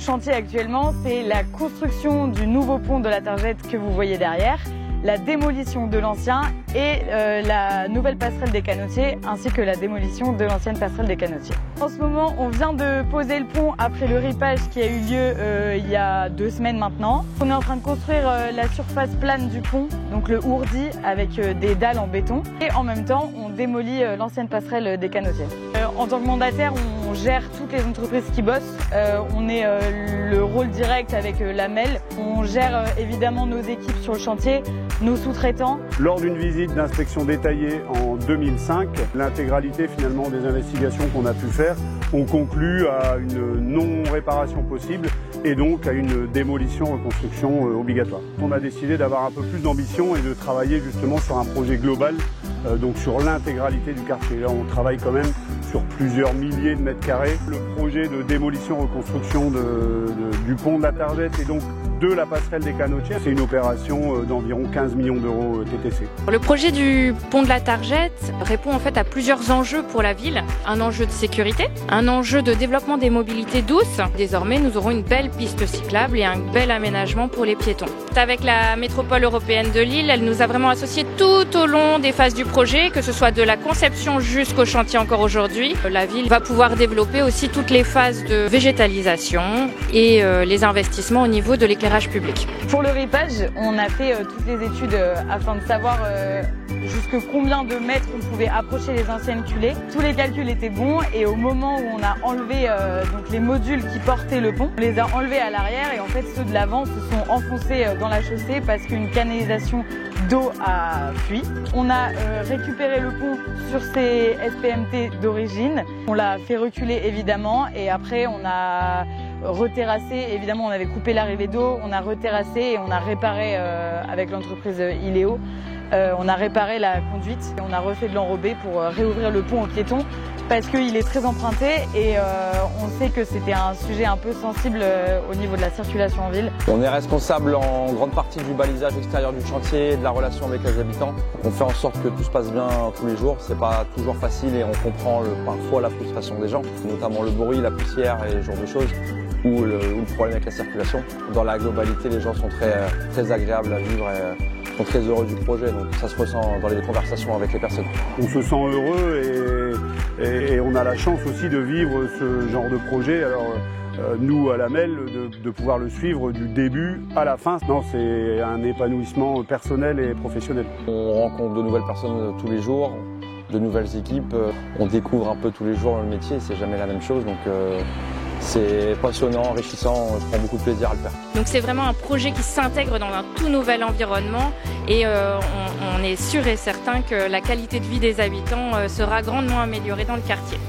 chantier actuellement, c'est la construction du nouveau pont de la Targette que vous voyez derrière, la démolition de l'ancien et la nouvelle passerelle des canotiers, ainsi que la démolition de l'ancienne passerelle des canotiers. En ce moment, on vient de poser le pont après le ripage qui a eu lieu il y a 2 semaines maintenant. On est en train de construire la surface plane du pont, donc le ourdi, avec des dalles en béton. Et en même temps, on démolit l'ancienne passerelle des canotiers. En tant que mandataire, on gère toutes les entreprises qui bossent. On est le rôle direct avec la MEL. On gère évidemment nos équipes sur le chantier, nos sous-traitants. Lors d'une visite d'inspection détaillée en 2005, l'intégralité finalement des investigations qu'on a pu faire ont conclu à une non-réparation possible et donc à une démolition-reconstruction obligatoire. On a décidé d'avoir un peu plus d'ambition et de travailler justement sur un projet global, donc sur l'intégralité du quartier. Là, on travaille quand même sur plusieurs milliers de mètres carrés. Le projet de démolition-reconstruction du pont de la Targette et donc de la passerelle des canotiers, c'est une opération d'environ 15 millions d'euros TTC. Le projet du pont de la Targette répond en fait à plusieurs enjeux pour la ville. Un enjeu de sécurité, un enjeu de développement des mobilités douces. Désormais, nous aurons une belle piste cyclable et un bel aménagement pour les piétons. Avec la métropole européenne de Lille, elle nous a vraiment associés tout au long des phases du projet, que ce soit de la conception jusqu'au chantier encore aujourd'hui. La ville va pouvoir développer aussi toutes les phases de végétalisation et les investissements au niveau de l'éclairage public. Pour le ripage, on a fait toutes les études afin de savoir jusque combien de mètres on pouvait approcher les anciennes culées. Tous les calculs étaient bons et au moment où on a enlevé donc les modules qui portaient le pont, on les a enlevés à l'arrière et en fait ceux de l'avant se sont enfoncés dans la chaussée parce qu'une canalisation d'eau a fui. On a récupéré le pont sur ses SPMT d'origine. On l'a fait reculer évidemment et après on a reterrassé, évidemment on avait coupé l'arrivée d'eau, on a reterrassé et on a réparé avec l'entreprise Iléo. On a réparé la conduite et on a refait de l'enrobé pour réouvrir le pont aux piétons parce qu'il est très emprunté et on sait que c'était un sujet un peu sensible au niveau de la circulation en ville. On est responsable en grande partie du balisage extérieur du chantier, de la relation avec les habitants. On fait en sorte que tout se passe bien tous les jours. C'est pas toujours facile et on comprend parfois la frustration des gens, notamment le bruit, la poussière et ce genre de choses. Ou le problème avec la circulation. Dans la globalité, les gens sont très agréables à vivre et sont très heureux du projet, donc ça se ressent dans les conversations avec les personnes. On se sent heureux et on a la chance aussi de vivre ce genre de projet. Alors nous à la MEL, de pouvoir le suivre du début à la fin, c'est un épanouissement personnel et professionnel. On rencontre de nouvelles personnes tous les jours, de nouvelles équipes, on découvre un peu tous les jours le métier, c'est jamais la même chose, donc c'est passionnant, enrichissant, je prends beaucoup de plaisir à le faire. Donc c'est vraiment un projet qui s'intègre dans un tout nouvel environnement et on est sûr et certain que la qualité de vie des habitants sera grandement améliorée dans le quartier.